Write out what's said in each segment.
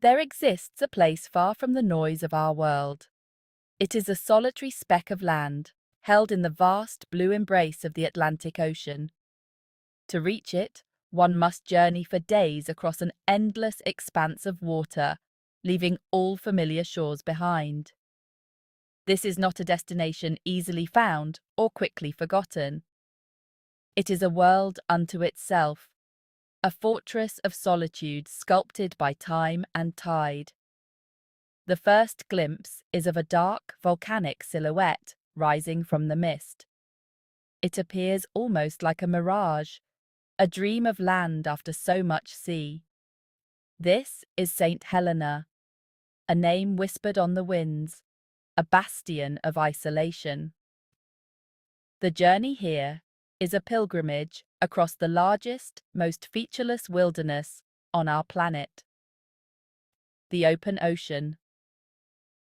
There exists a place far from the noise of our world. It is a solitary speck of land, held in the vast blue embrace of the Atlantic Ocean. To reach it, one must journey for days across an endless expanse of water, leaving all familiar shores behind. This is not a destination easily found or quickly forgotten. It is a world unto itself, a fortress of solitude sculpted by time and tide. The first glimpse is of a dark, volcanic silhouette rising from the mist. It appears almost like a mirage, a dream of land after so much sea. This is St. Helena, a name whispered on the winds, a bastion of isolation. The journey here is a pilgrimage across the largest, most featureless wilderness on our planet. The open ocean.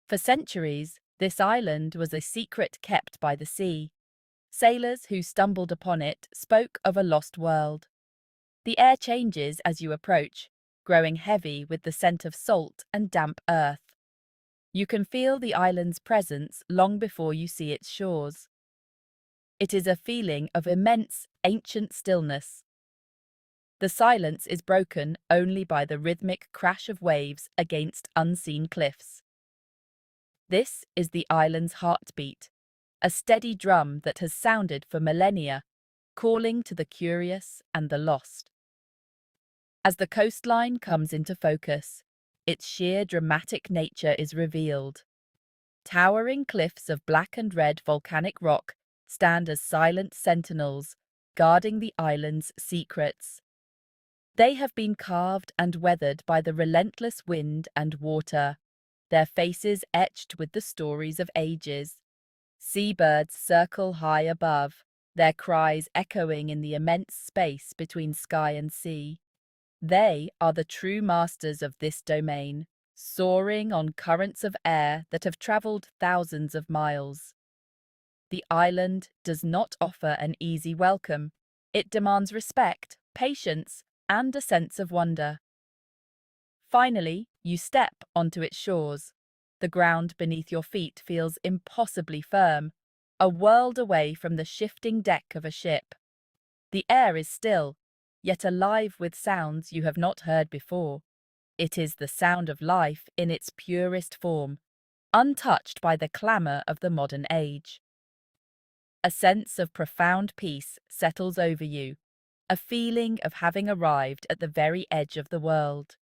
For centuries, this island was a secret kept by the sea. Sailors who stumbled upon it spoke of a lost world. The air changes as you approach, growing heavy with the scent of salt and damp earth. You can feel the island's presence long before you see its shores. It is a feeling of immense, ancient stillness. The silence is broken only by the rhythmic crash of waves against unseen cliffs. This is the island's heartbeat, a steady drum that has sounded for millennia, calling to the curious and the lost. As the coastline comes into focus, its sheer dramatic nature is revealed. Towering cliffs of black and red volcanic rock stand as silent sentinels, guarding the island's secrets. They have been carved and weathered by the relentless wind and water, their faces etched with the stories of ages. Seabirds circle high above, their cries echoing in the immense space between sky and sea. They are the true masters of this domain, soaring on currents of air that have travelled thousands of miles. The island does not offer an easy welcome. It demands respect, patience, and a sense of wonder. Finally, you step onto its shores. The ground beneath your feet feels impossibly firm, a world away from the shifting deck of a ship. The air is still, yet alive with sounds you have not heard before. It is the sound of life in its purest form, untouched by the clamour of the modern age. A sense of profound peace settles over you, a feeling of having arrived at the very edge of the world.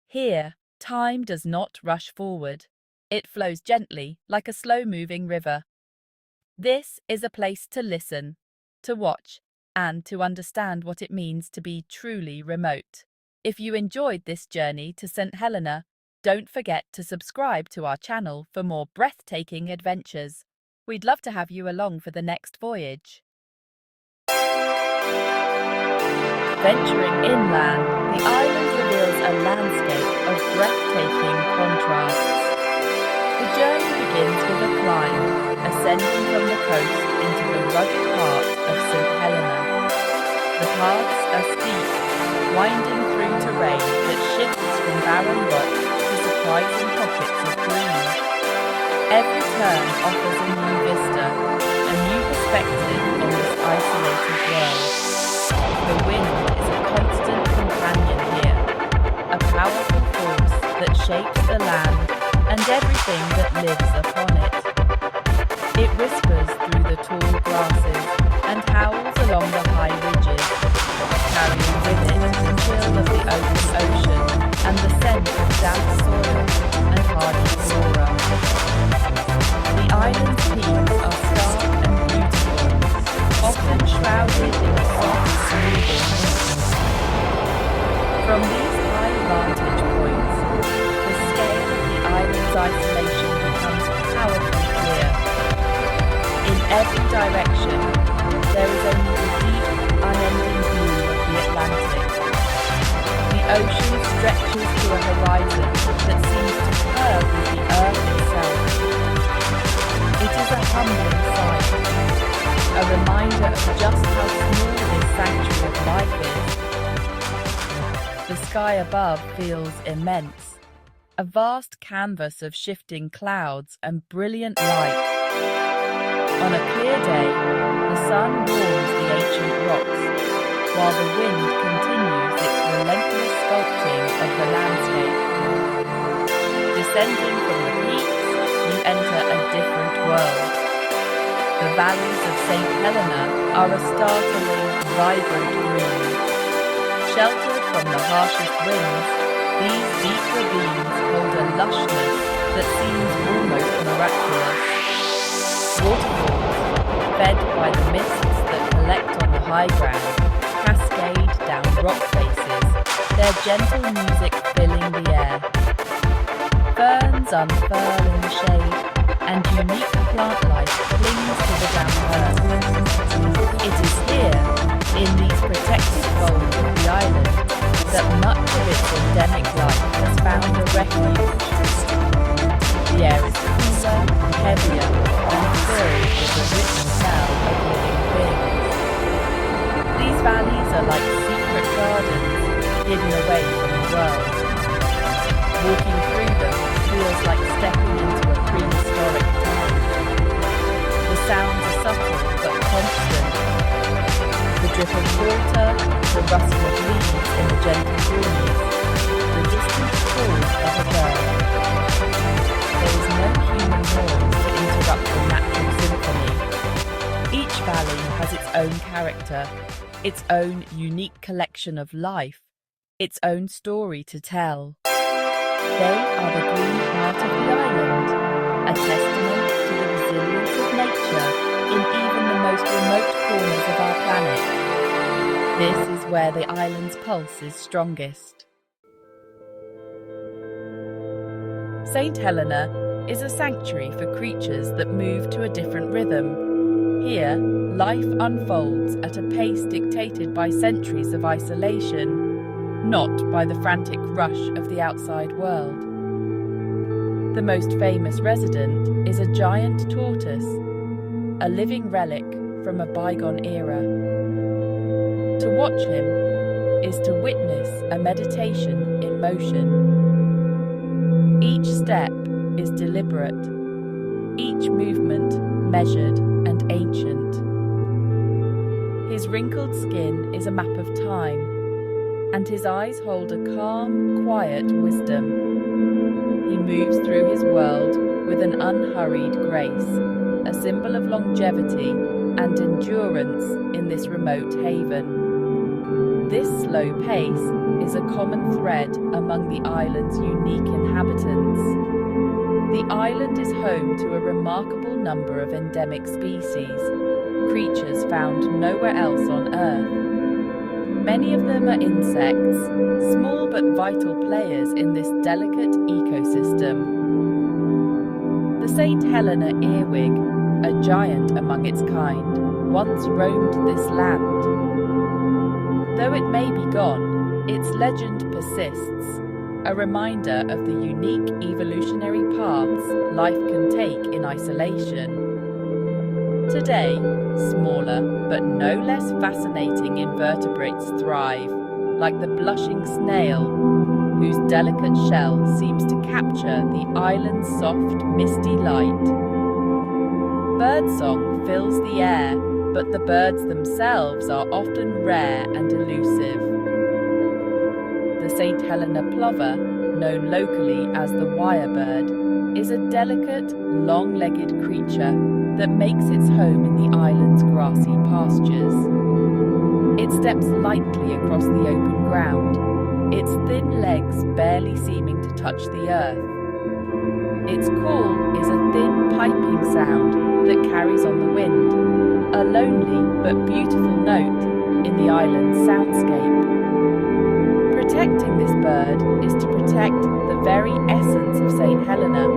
Here, time does not rush forward. It flows gently, like a slow-moving river. This is a place to listen, to watch, and to understand what it means to be truly remote. If you enjoyed this journey to St. Helena, don't forget to subscribe to our channel for more breathtaking adventures. We'd love to have you along for the next voyage. Venturing inland, the island reveals a landscape of breathtaking contrasts. The journey begins with a climb, ascending from the coast into the rugged heart of St. Helena. The paths are steep, winding through terrain that shifts from barren rock to surprising pockets of green. Every turn offers a new vista, a new perspective on this isolated world. The wind is a constant companion here, a powerful force that shapes the land and everything that lives upon it. It whispers through the tall grasses and howls along the high ridges, carrying with it the chill of the open ocean and the scent of damp soil and hardy flora. The island's peaks are stark and beautiful, often shrouded in a soft, soothing mist. From these high vantage points, the scale of the island's isolation becomes powerfully clear. In every direction, there is only the deep, unending blue of the Atlantic. The ocean stretches to a horizon that seems to curve with the earth itself. It is a humbling sight, a reminder of just how small this sanctuary of life is. The sky above feels immense, a vast canvas of shifting clouds and brilliant light. On a clear day, the sun warms the ancient rocks, while the wind continues its relentless sculpting of the landscape. Descending from the peaks, you enter a different world. The valleys of St. Helena are a startling, vibrant green. Sheltered from the harshest winds, these deep ravines hold a lushness that seems almost miraculous. Waterfalls, fed by the mists that collect on the high ground, cascade down rock faces, their gentle music filling the air. Ferns unfurl in the shade, and unique plant life clings to the damp earth. It is here, in these protected folds of the island, that much of its endemic life has found a refuge. The air is cooler, heavier, and filled with the rich smell of living things. These valleys are like secret gardens, hidden away from the world. Walking through them feels like stepping into a prehistoric time. The sounds are subtle but constant. The drip of water, the rustle of leaves in the gentle breeze, the distant call of a bird. There is no human noise to interrupt the natural symphony. Each valley has its own character, its own unique collection of life, its own story to tell. They are the green heart of the island, a testament to the resilience of nature in even the most remote corners of our planet. This is where the island's pulse is strongest. St. Helena is a sanctuary for creatures that move to a different rhythm. Here, life unfolds at a pace dictated by centuries of isolation, not by the frantic rush of the outside world. The most famous resident is a giant tortoise, a living relic from a bygone era. To watch him is to witness a meditation in motion. Each step is deliberate, each movement measured and ancient. His wrinkled skin is a map of time, and his eyes hold a calm, quiet wisdom. He moves through his world with an unhurried grace, a symbol of longevity and endurance in this remote haven. This slow pace is a common thread among the island's unique inhabitants. The island is home to a remarkable number of endemic species, creatures found nowhere else on Earth. Many of them are insects, small but vital players in this delicate ecosystem. The St. Helena earwig, a giant among its kind, once roamed this land. Though it may be gone, its legend persists, a reminder of the unique evolutionary paths life can take in isolation. Today, smaller but no less fascinating invertebrates thrive, like the blushing snail, whose delicate shell seems to capture the island's soft, misty light. Birdsong fills the air, but the birds themselves are often rare and elusive. The St. Helena plover, known locally as the lyrebird, is a delicate, long-legged creature that makes its home in the island's grassy pastures. It steps lightly across the open ground, its thin legs barely seeming to touch the earth. Its call is a thin piping sound that carries on the wind, a lonely but beautiful note in the island's soundscape. Protecting this bird is to protect the very essence of St. Helena,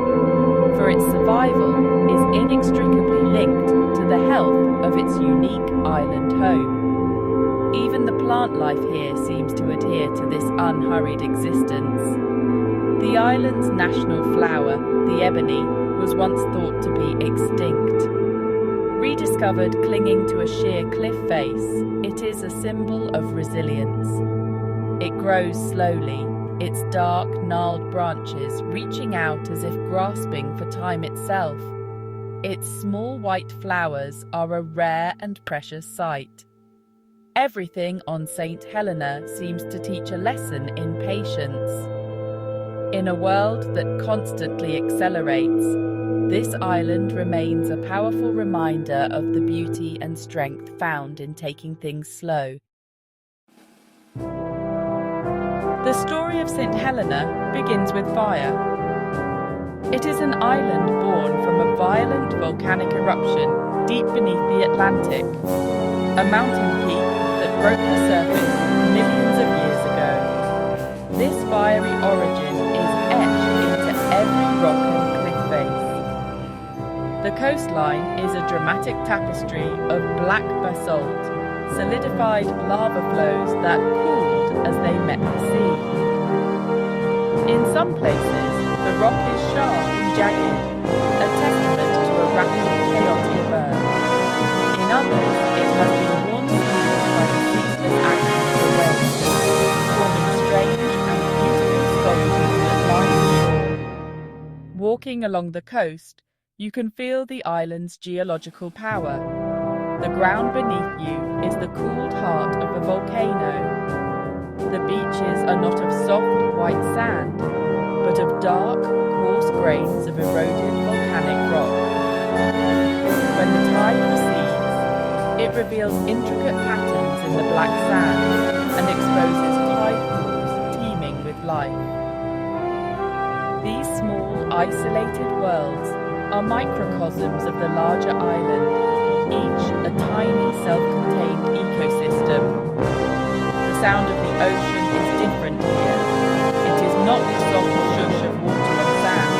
for its survival is inextricably linked to the health of its unique island home. Even the plant life here seems to adhere to this unhurried existence. The island's national flower, the ebony, was once thought to be extinct. Rediscovered clinging to a sheer cliff face, it is a symbol of resilience. It grows slowly, its dark, gnarled branches reaching out as if grasping for time itself. Its small white flowers are a rare and precious sight. Everything on St. Helena seems to teach a lesson in patience. In a world that constantly accelerates, this island remains a powerful reminder of the beauty and strength found in taking things slow. The story of St. Helena begins with fire. It is an island born from a violent volcanic eruption deep beneath the Atlantic, a mountain peak that broke the surface millions of years ago. This fiery origin is etched into every rock and cliff face. The coastline is a dramatic tapestry of black basalt, solidified lava flows that cooled as they met the sea. In some places, the rock is sharp and jagged, a testament to a rapid, chaotic burn. In others, it has been worn smooth by the ceaseless action of the waves, forming strange and beautiful sculptures that line the shore. Walking along the coast, you can feel the island's geological power. The ground beneath you is the cooled heart of a volcano. The beaches are not of soft, white sand, but of dark, coarse grains of eroded volcanic rock. When the tide recedes, it reveals intricate patterns in the black sand and exposes tide pools teeming with life. These small, isolated worlds are microcosms of the larger island, each a tiny, self-contained ecosystem. The sound of the ocean is different here. It is not the soft shush of water on sand,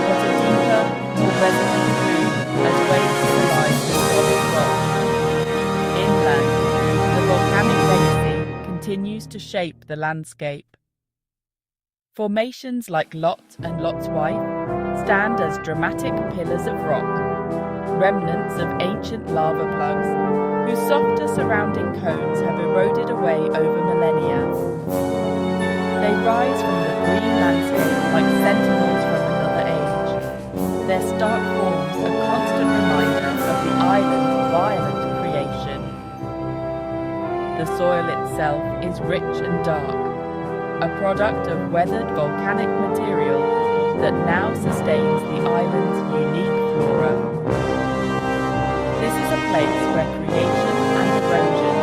but a deeper, more resonant boom as waves collide with solid rock. Inland, the volcanic legacy continues to shape the landscape. Formations like Lot and Lot's Wife stand as dramatic pillars of rock, remnants of ancient lava plugs whose softer surrounding cones have eroded away over millennia. They rise from the green landscape like sentinels from another age, their stark forms a constant reminder of the island's violent creation. The soil itself is rich and dark, a product of weathered volcanic material that now sustains the island's unique flora. This is a place where creation and erosion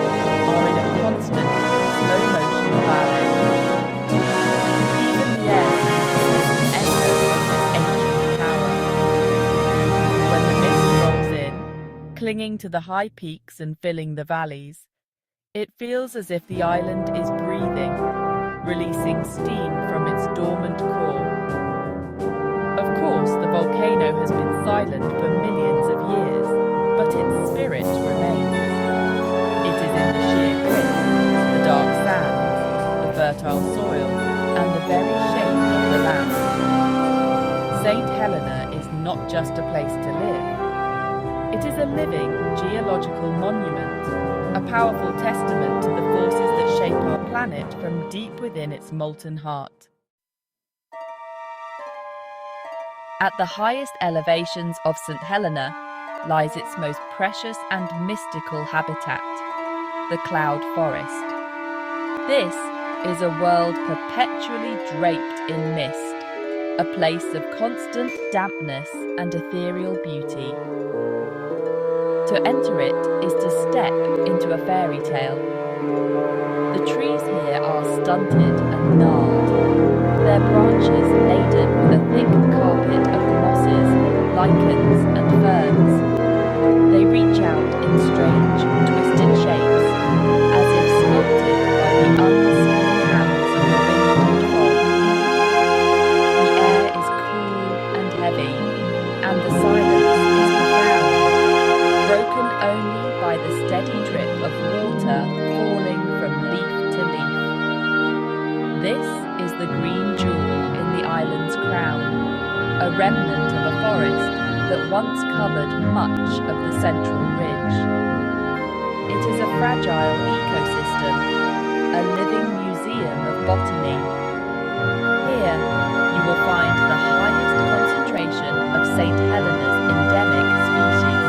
are in a constant, slow-motion ballet. Even the air seems to be an echo of this ancient power. When the mist rolls in, clinging to the high peaks and filling the valleys, it feels as if the island is breathing, releasing steam from its dormant core. Of course, the volcano has been silent for millions of years, but its spirit remains. It is in the sheer cliffs, the dark sands, the fertile soil, and the very shape of the land. St. Helena is not just a place to live. It is a living geological monument, a powerful testament to the forces that shape our planet from deep within its molten heart. At the highest elevations of St. Helena lies its most precious and mystical habitat, the cloud forest. This is a world perpetually draped in mist, a place of constant dampness and ethereal beauty. To enter it is to step into a fairy tale. The trees here are stunted and gnarled, their branches laden with a thick carpet of mosses, lichens and ferns. They reach out in strange, twisted shapes, as if sculpted by the unseen hands of the wind and fog. The air is cool and heavy, and the silence is profound, broken only by the steady drip of water falling from leaf to leaf. This is the green jewel in the island's crown, a remnant of a forest that once covered much of the central ridge. It is a fragile ecosystem, a living museum botany. Here, you will find the highest concentration of St. Helena's endemic species.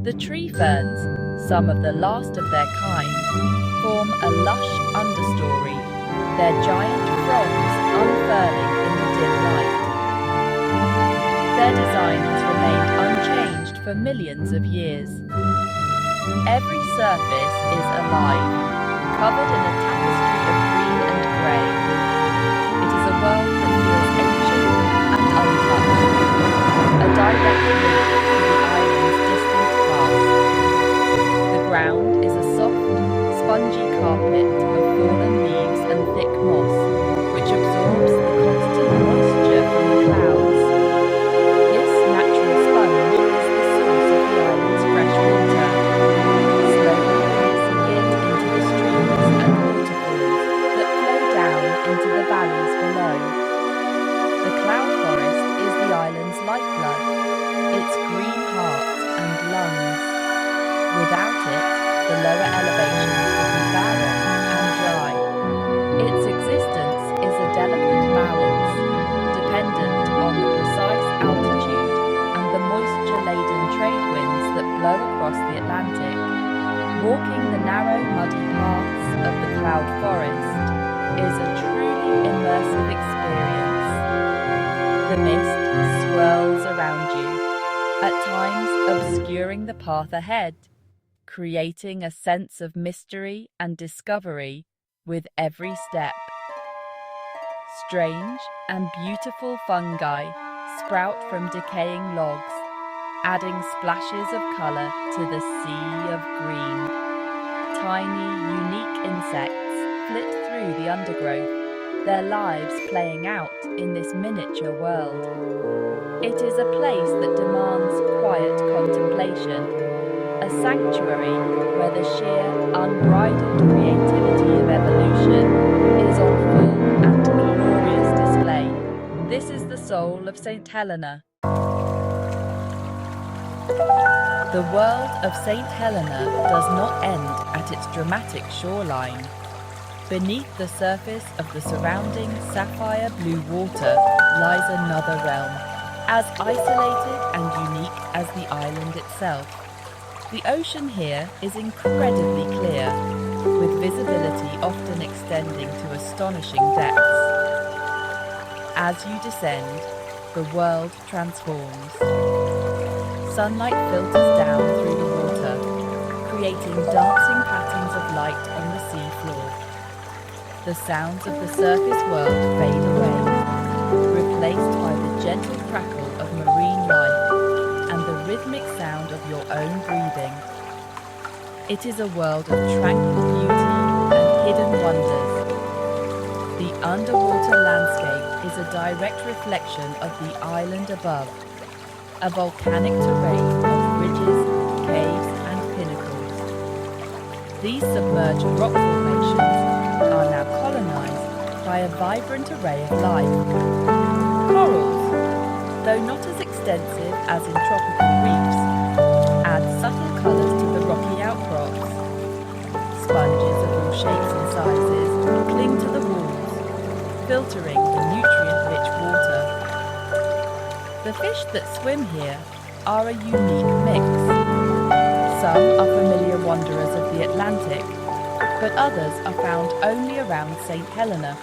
The tree ferns, some of the last of their kind, form a lush understory, their giant fronds unfurling in the dim light. Their design has remained unchanged for millions of years. Every surface is alive, covered in a tapestry of green and grey. It is a world that feels ancient and untouched, a direct link to the island's distant past. The ground is a soft, spongy carpet of fallen leaves and thick moss, which absorbs the constant moisture from the clouds. This natural sponge is the source of the island's fresh water, slowly releasing it into the streams and waterfalls that flow down into the valleys below. The cloud forest is the island's lifeblood, its green heart and lungs. Without it, the lower elevations would be barren and dry. Its existence is a delicate balance, dependent on the precise altitude and the moisture-laden trade winds that blow across the Atlantic. Walking the narrow, muddy paths of the cloud forest is a truly immersive experience. The mist swirls around you, at times obscuring the path ahead, creating a sense of mystery and discovery with every step. Strange and beautiful fungi sprout from decaying logs, adding splashes of colour to the sea of green. Tiny, unique insects flit through the undergrowth, their lives playing out in this miniature world. It is a place that demands quiet contemplation, a sanctuary where the sheer, unbridled creativity of evolution is on full and glorious display. This is the soul of St. Helena. The world of St. Helena does not end at its dramatic shoreline. Beneath the surface of the surrounding sapphire blue water lies another realm, as isolated and unique as the island itself. The ocean here is incredibly clear, with visibility often extending to astonishing depths. As you descend, the world transforms. Sunlight filters down through the water, creating dancing patterns of light on the sea floor. The sounds of the surface world fade away, replaced by the gentle crackle of marine life and the rhythmic sound of your own breathing. It is a world of tranquil beauty and hidden wonders. The underwater landscape is a direct reflection of the island above, a volcanic terrain of ridges, caves and pinnacles. These submerged rock formations are now colonized by a vibrant array of life. Corals, though not as extensive as in tropical reefs, add subtle colours to the rocky outcrops. Sponges of all shapes and sizes cling to the walls, filtering the nutrient-rich water. The fish that swim here are a unique mix. Some are familiar wanderers of the Atlantic, but others are found only around St. Helena,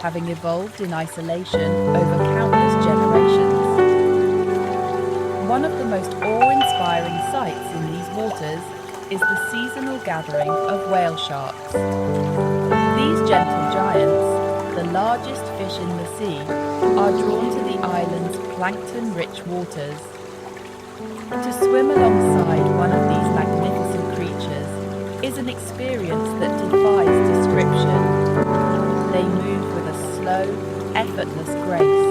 having evolved in isolation over countless generations. One of the most awe-inspiring sights in these waters is the seasonal gathering of whale sharks. These gentle giants, the largest fish in the sea, are drawn to the island's plankton-rich waters. To swim alongside one of these magnificent creatures is an experience that defies description. They move with a slow, effortless grace,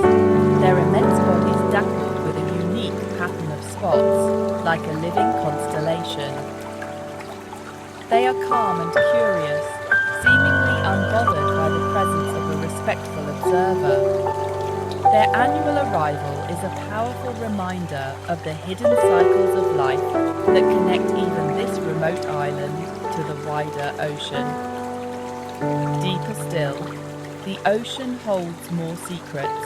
their immense bodies dappled with a unique pattern of spots, like a living constellation. They are calm and curious, seemingly unbothered by the presence of a respectful observer. Their annual arrival is a powerful reminder of the hidden cycles of life that connect even this remote island to the wider ocean. Deep deeper still, the ocean holds more secrets.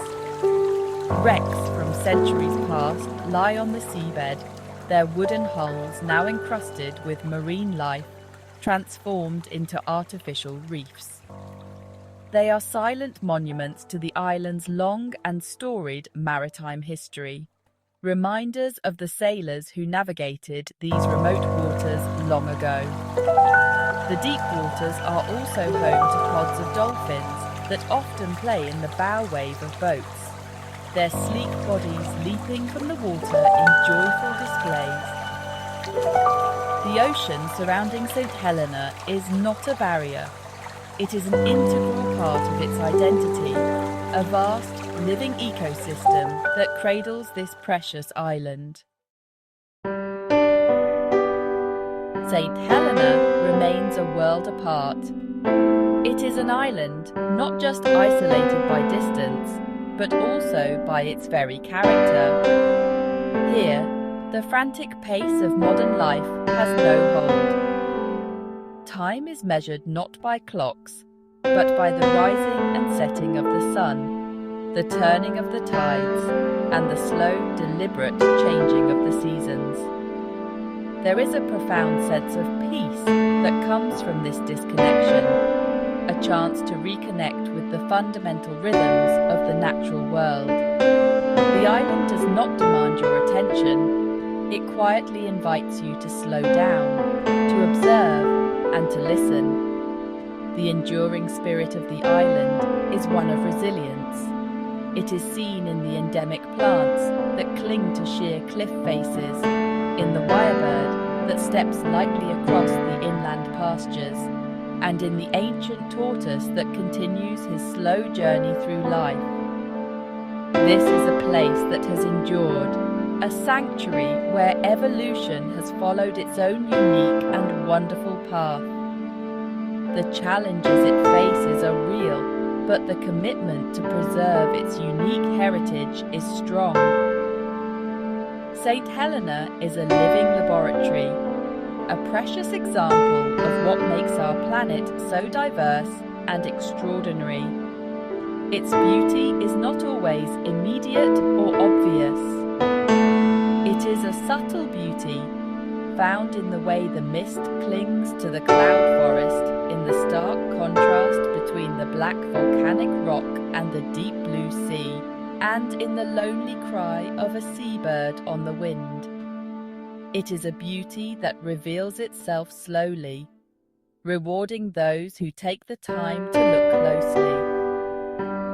Wrecks from centuries past lie on the seabed, their wooden hulls now encrusted with marine life, transformed into artificial reefs. They are silent monuments to the island's long and storied maritime history, reminders of the sailors who navigated these remote waters long ago. The deep waters are also home to pods of dolphins that often play in the bow wave of boats, their sleek bodies leaping from the water in joyful displays. The ocean surrounding St. Helena is not a barrier. It is an integral part of its identity, a vast, living ecosystem that cradles this precious island. St. Helena remains a world apart. It is an island not just isolated by distance, but also by its very character. Here, the frantic pace of modern life has no hold. Time is measured not by clocks, but by the rising and setting of the sun, the turning of the tides, and the slow, deliberate changing of the seasons. There is a profound sense of peace that comes from this disconnection, a chance to reconnect with the fundamental rhythms of the natural world. The island does not demand your attention. It quietly invites you to slow down, to observe, and to listen. The enduring spirit of the island is one of resilience. It is seen in the endemic plants that cling to sheer cliff faces, in the lyrebird that steps lightly across the inland pastures, and in the ancient tortoise that continues his slow journey through life. This is a place that has endured, a sanctuary where evolution has followed its own unique and wonderful path. The challenges it faces are real, but the commitment to preserve its unique heritage is strong. St. Helena is a living laboratory, a precious example of what makes our planet so diverse and extraordinary. Its beauty is not always immediate or obvious. It is a subtle beauty, found in the way the mist clings to the cloud forest, in the stark contrast between the black volcanic rock and the deep blue sea, and in the lonely cry of a seabird on the wind. It is a beauty that reveals itself slowly, rewarding those who take the time to look closely.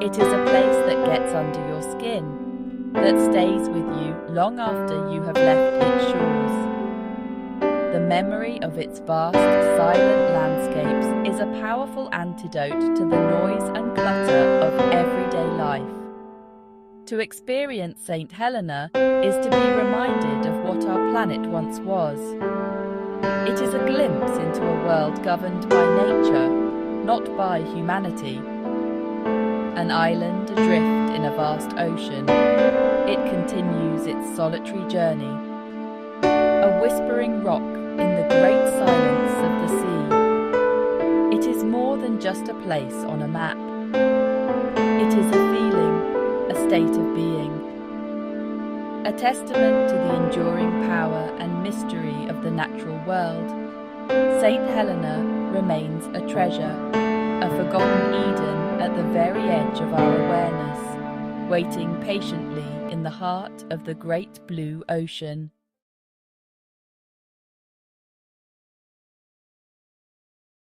It is a place that gets under your skin, that stays with you long after you have left its shores. The memory of its vast, silent landscapes is a powerful antidote to the noise and clutter of everyday life. To experience St. Helena is to be reminded of what our planet once was. It is a glimpse into a world governed by nature, not by humanity. An island adrift in a vast ocean, it continues its solitary journey. A whispering rock in the great silence of the sea. It is more than just a place on a map. It is a feeling, a state of being. A testament to the enduring power and mystery of the natural world, St. Helena remains a treasure, a forgotten Eden at the very edge of our awareness, waiting patiently in the heart of the great blue ocean.